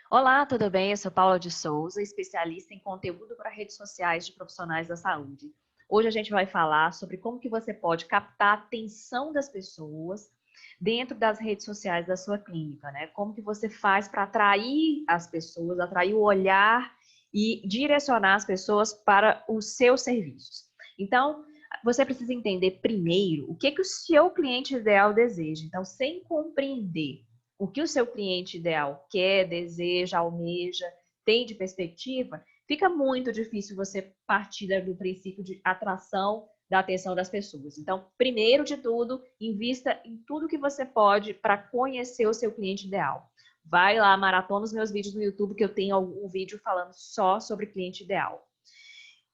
Olá, tudo bem? Eu sou Paula de Souza, especialista em conteúdo para redes sociais de profissionais da saúde. Hoje a gente vai falar sobre como que você pode captar a atenção das pessoas dentro das redes sociais da sua clínica, né? Como que você faz para atrair as pessoas, atrair o olhar e direcionar as pessoas para os seus serviços. Então, você precisa entender primeiro o que que o seu cliente ideal deseja. Então, sem compreender o que o seu cliente ideal quer, deseja, almeja, tem de perspectiva, fica muito difícil você partir do princípio de atração da atenção das pessoas. Então, primeiro de tudo, invista em tudo que você pode para conhecer o seu cliente ideal. Vai lá, maratona os meus vídeos no YouTube, que eu tenho um vídeo falando só sobre cliente ideal.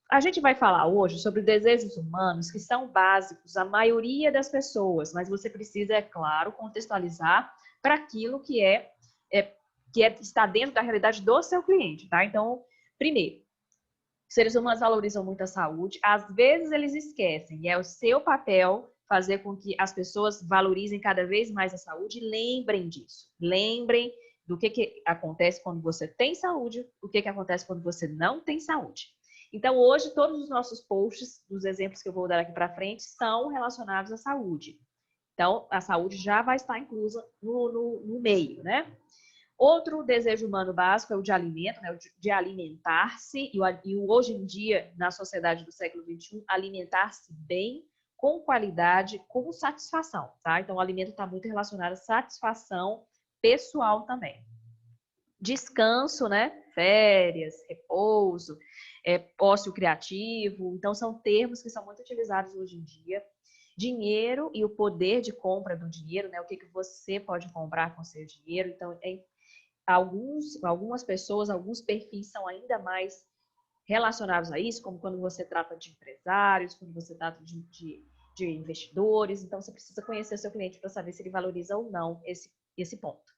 A gente vai falar hoje sobre desejos humanos que são básicos à maioria das pessoas, mas você precisa, é claro, contextualizar para aquilo está dentro da realidade do seu cliente, tá? Então, primeiro, seres humanos valorizam muito a saúde, às vezes eles esquecem, e é o seu papel fazer com que as pessoas valorizem cada vez mais a saúde e lembrem disso. Lembrem do que acontece quando você tem saúde, o que acontece quando você não tem saúde. Então, hoje, todos os nossos posts, dos exemplos que eu vou dar aqui para frente, são relacionados à saúde. Então, a saúde já vai estar inclusa no meio, né? Outro desejo humano básico é o de alimento, né? O de alimentar-se, e hoje em dia, na sociedade do século XXI, alimentar-se bem, com qualidade, com satisfação, tá? Então, o alimento está muito relacionado à satisfação pessoal também. Descanso, né? Férias, repouso, ócio criativo. Então, são termos que são muito utilizados hoje em dia. Dinheiro e o poder de compra do dinheiro, né? O que você pode comprar com seu dinheiro. Então, algumas pessoas, alguns perfis são ainda mais relacionados a isso, como quando você trata de empresários, quando você trata de investidores. Então, você precisa conhecer o seu cliente para saber se ele valoriza ou não esse ponto.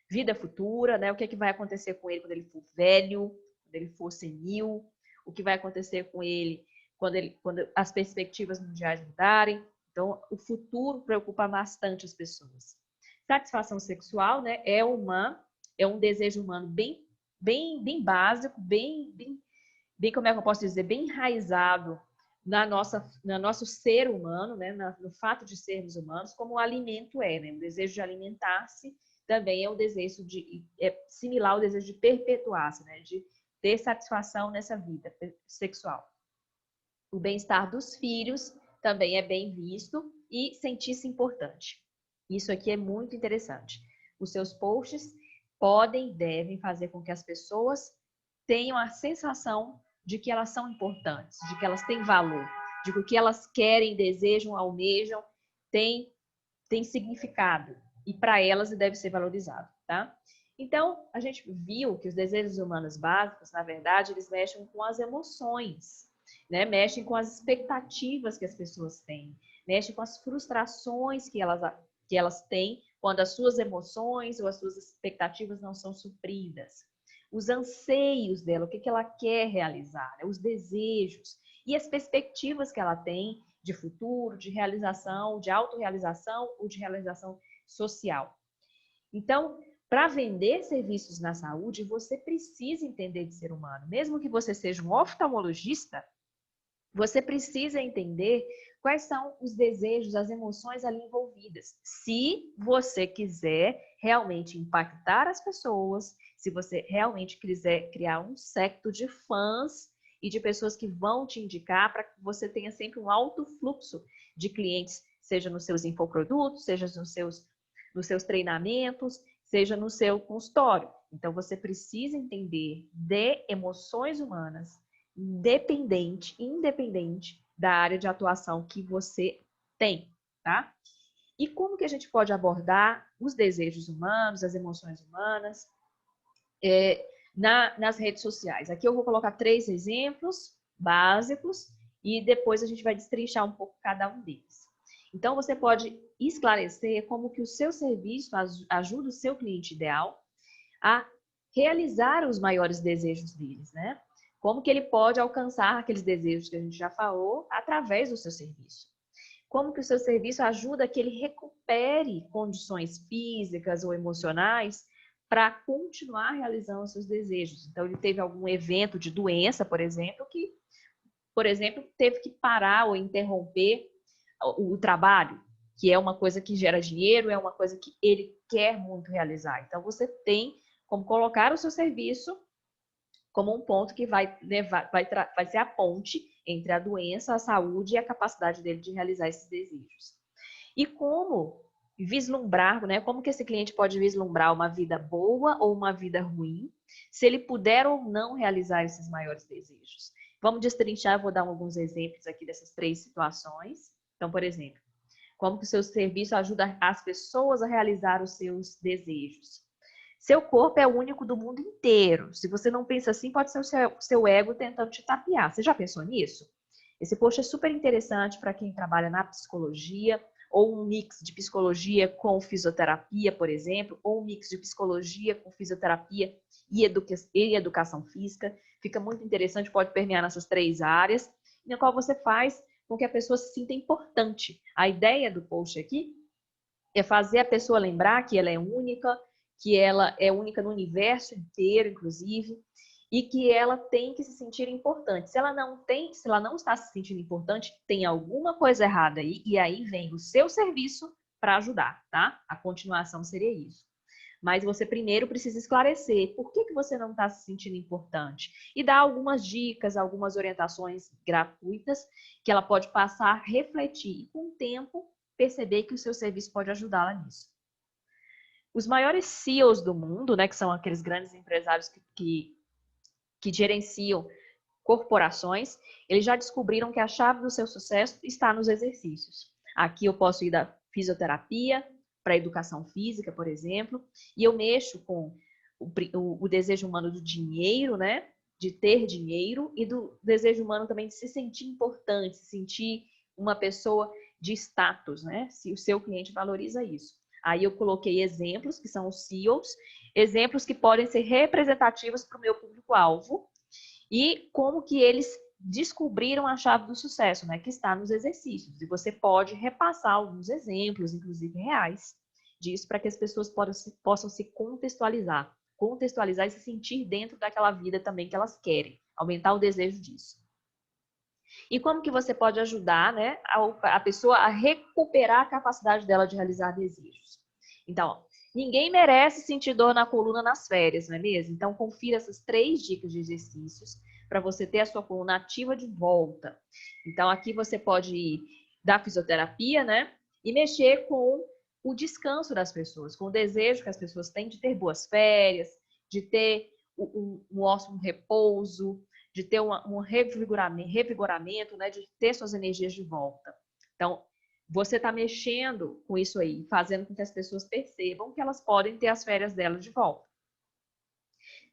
Vida futura, né? O que vai acontecer com ele quando ele for velho, quando ele for senil, o que vai acontecer com ele quando as perspectivas mundiais mudarem. Então, o futuro preocupa bastante as pessoas. Satisfação sexual, né? É um desejo humano bem básico, bem, como é que eu posso dizer, bem enraizado no nosso ser humano, né? No fato de sermos humanos, como o alimento né? O desejo de alimentar-se também é o desejo similar ao desejo de perpetuar-se, né? De ter satisfação nessa vida sexual. O bem-estar dos filhos também é bem visto e sentir-se importante. Isso aqui é muito interessante. Os seus posts podem e devem fazer com que as pessoas tenham a sensação de que elas são importantes, de que elas têm valor, de que o que elas querem, desejam, almejam tem significado e para elas deve ser valorizado, tá? Então, a gente viu que os desejos humanos básicos, na verdade, eles mexem com as emoções, né? Mexem com as expectativas que as pessoas têm, mexem com as frustrações que elas têm quando as suas emoções ou as suas expectativas não são supridas. Os anseios dela, o que ela quer realizar, né? Os desejos e as perspectivas que ela tem de futuro, de realização, de autorrealização ou de realização social. Então, para vender serviços na saúde, você precisa entender de ser humano. Mesmo que você seja um oftalmologista, você precisa entender quais são os desejos, as emoções ali envolvidas. Se você quiser realmente impactar as pessoas, se você realmente quiser criar um secto de fãs e de pessoas que vão te indicar para que você tenha sempre um alto fluxo de clientes, seja nos seus infoprodutos, seja nos seus treinamentos, seja no seu consultório. Então, você precisa entender de emoções humanas, independente da área de atuação que você tem, tá? E como que a gente pode abordar os desejos humanos, as emoções humanas nas redes sociais? Aqui eu vou colocar 3 exemplos básicos e depois a gente vai destrinchar um pouco cada um deles. Então, você pode esclarecer como que o seu serviço ajuda o seu cliente ideal a realizar os maiores desejos deles, né? Como que ele pode alcançar aqueles desejos que a gente já falou através do seu serviço? Como que o seu serviço ajuda que ele recupere condições físicas ou emocionais para continuar realizando os seus desejos. Então, ele teve algum evento de doença, por exemplo, que, por exemplo, teve que parar ou interromper o trabalho, que é uma coisa que gera dinheiro, é uma coisa que ele quer muito realizar. Então, você tem como colocar o seu serviço como um ponto que vai ser a ponte entre a doença, a saúde e a capacidade dele de realizar esses desejos. E como vislumbrar, né? Como que esse cliente pode vislumbrar uma vida boa ou uma vida ruim, se ele puder ou não realizar esses maiores desejos. Vamos destrinchar, vou dar alguns exemplos aqui dessas 3 situações. Então, por exemplo, como que o seu serviço ajuda as pessoas a realizar os seus desejos. Seu corpo é o único do mundo inteiro. Se você não pensa assim, pode ser o seu ego tentando te tapear. Você já pensou nisso? Esse post é super interessante para quem trabalha na psicologia, ou um mix de psicologia com fisioterapia, por exemplo, ou um mix de psicologia com fisioterapia e educação física. Fica muito interessante, pode permear nessas 3 áreas, na qual você faz com que a pessoa se sinta importante. A ideia do post aqui é fazer a pessoa lembrar que ela é única, que ela é única no universo inteiro, inclusive, e que ela tem que se sentir importante. Se ela não está se sentindo importante, tem alguma coisa errada aí, e aí vem o seu serviço para ajudar, tá? A continuação seria isso. Mas você primeiro precisa esclarecer por que você não está se sentindo importante e dar algumas dicas, algumas orientações gratuitas que ela pode passar a refletir e, com o tempo, perceber que o seu serviço pode ajudá-la nisso. Os maiores CEOs do mundo, né, que são aqueles grandes empresários que gerenciam corporações, eles já descobriram que a chave do seu sucesso está nos exercícios. Aqui eu posso ir da fisioterapia para a educação física, por exemplo, e eu mexo com o desejo humano do dinheiro, né? De ter dinheiro, e do desejo humano também de se sentir importante, se sentir uma pessoa de status, né? Se o seu cliente valoriza isso. Aí eu coloquei exemplos, que são os CEOs, exemplos que podem ser representativos para o meu público-alvo, e como que eles descobriram a chave do sucesso, né? Que está nos exercícios. E você pode repassar alguns exemplos, inclusive reais, disso, para que as pessoas possam se contextualizar e se sentir dentro daquela vida também que elas querem, aumentar o desejo disso. E como que você pode ajudar, né, a pessoa a recuperar a capacidade dela de realizar desejos? Então, ó, ninguém merece sentir dor na coluna nas férias, não é mesmo? Então, confira essas 3 dicas de exercícios para você ter a sua coluna ativa de volta. Então, aqui você pode ir da fisioterapia, né? E mexer com o descanso das pessoas, com o desejo que as pessoas têm de ter boas férias, de ter um ótimo repouso, de ter um revigoramento, né? De ter suas energias de volta. Então, você está mexendo com isso aí, fazendo com que as pessoas percebam que elas podem ter as férias delas de volta.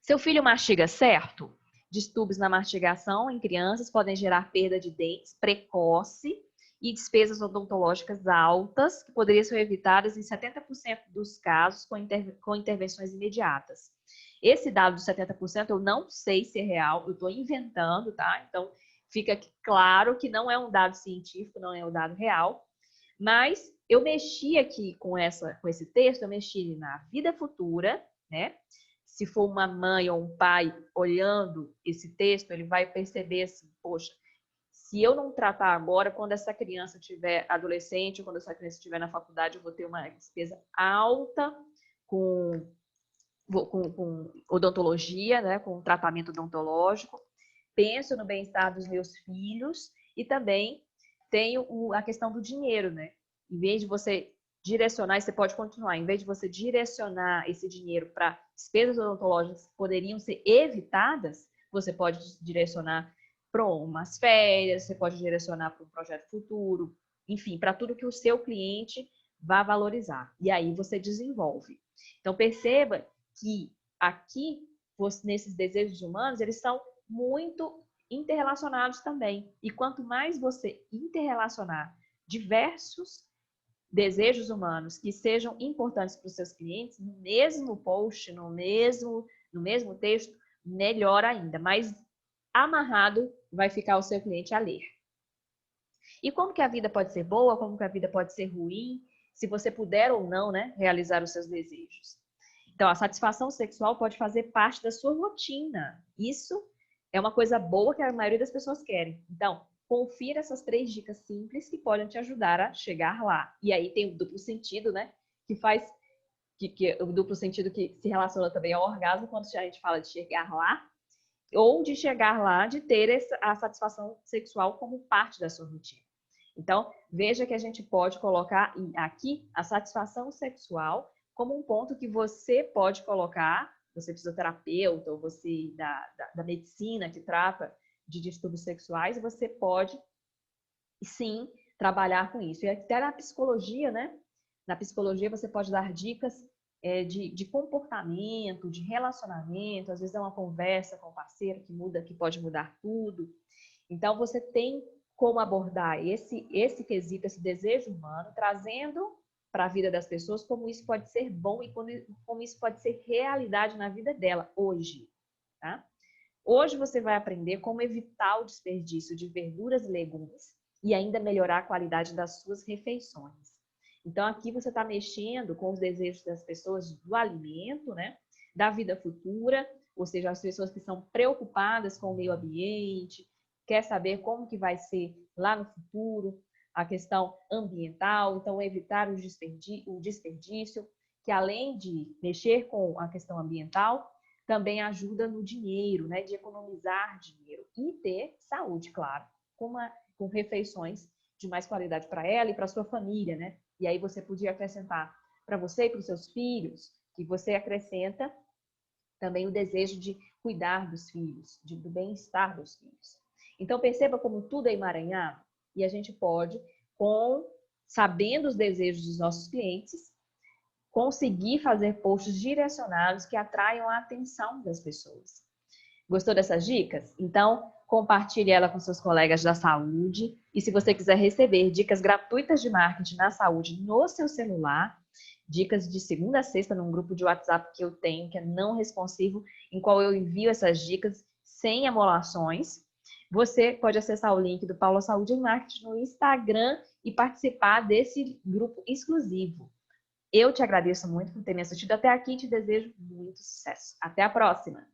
Seu filho mastiga certo? Distúrbios na mastigação em crianças podem gerar perda de dentes precoce e despesas odontológicas altas, que poderiam ser evitadas em 70% dos casos com intervenções imediatas. Esse dado de 70% eu não sei se é real, eu estou inventando, tá? Então, fica claro que não é um dado científico, não é um dado real, mas eu mexi aqui com esse texto, eu mexi na vida futura, né? Se for uma mãe ou um pai olhando esse texto, ele vai perceber assim, poxa, se eu não tratar agora, quando essa criança tiver adolescente, quando essa criança estiver na faculdade, eu vou ter uma despesa alta com odontologia, né? Com tratamento odontológico. Penso no bem-estar dos meus filhos e também tenho a questão do dinheiro, né? Em vez de você direcionar, e você pode continuar, em vez de você direcionar esse dinheiro para despesas odontológicas que poderiam ser evitadas, você pode direcionar para umas férias, você pode direcionar para um projeto futuro, enfim, para tudo que o seu cliente vai valorizar. E aí você desenvolve. Então, perceba que aqui, nesses desejos humanos, eles são muito interrelacionados também. E quanto mais você interrelacionar diversos desejos humanos que sejam importantes para os seus clientes, no mesmo post, no mesmo texto, melhor ainda. Mais amarrado vai ficar o seu cliente a ler. E como que a vida pode ser boa, como que a vida pode ser ruim, se você puder ou não, né, realizar os seus desejos. Então, a satisfação sexual pode fazer parte da sua rotina. Isso é uma coisa boa que a maioria das pessoas querem. Então, confira essas 3 dicas simples que podem te ajudar a chegar lá. E aí tem o duplo sentido, né? Que faz o duplo sentido que se relaciona também ao orgasmo quando a gente fala de chegar lá, ou de chegar lá, de ter a satisfação sexual como parte da sua rotina. Então, veja que a gente pode colocar aqui a satisfação sexual como um ponto que você pode colocar, você fisioterapeuta ou você da medicina que trata de distúrbios sexuais, você pode, sim, trabalhar com isso. E até na psicologia, né? Na psicologia você pode dar dicas de comportamento, de relacionamento, às vezes é uma conversa com o parceiro que pode mudar tudo. Então, você tem como abordar esse quesito, esse desejo humano, trazendo para a vida das pessoas como isso pode ser bom e como isso pode ser realidade na vida dela hoje, tá? Hoje você vai aprender como evitar o desperdício de verduras e legumes e ainda melhorar a qualidade das suas refeições. Então, aqui você está mexendo com os desejos das pessoas do alimento, né? Da vida futura, ou seja, as pessoas que são preocupadas com o meio ambiente, quer saber como que vai ser lá no futuro, a questão ambiental, então evitar o desperdício, que além de mexer com a questão ambiental, também ajuda no dinheiro, né? De economizar dinheiro e ter saúde, claro, com refeições de mais qualidade para ela e para sua família, né? E aí você podia acrescentar para você e para os seus filhos, que você acrescenta também o desejo de cuidar dos filhos, do bem-estar dos filhos. Então perceba como tudo é emaranhado e a gente pode, sabendo os desejos dos nossos clientes, conseguir fazer posts direcionados que atraiam a atenção das pessoas. Gostou dessas dicas? Então, compartilhe ela com seus colegas da saúde. E se você quiser receber dicas gratuitas de marketing na saúde no seu celular, dicas de segunda a sexta num grupo de WhatsApp que eu tenho, que é não responsivo, em qual eu envio essas dicas sem emulações, você pode acessar o link do Paula Saúde em Marketing no Instagram e participar desse grupo exclusivo. Eu te agradeço muito por ter me assistido até aqui e te desejo muito sucesso. Até a próxima!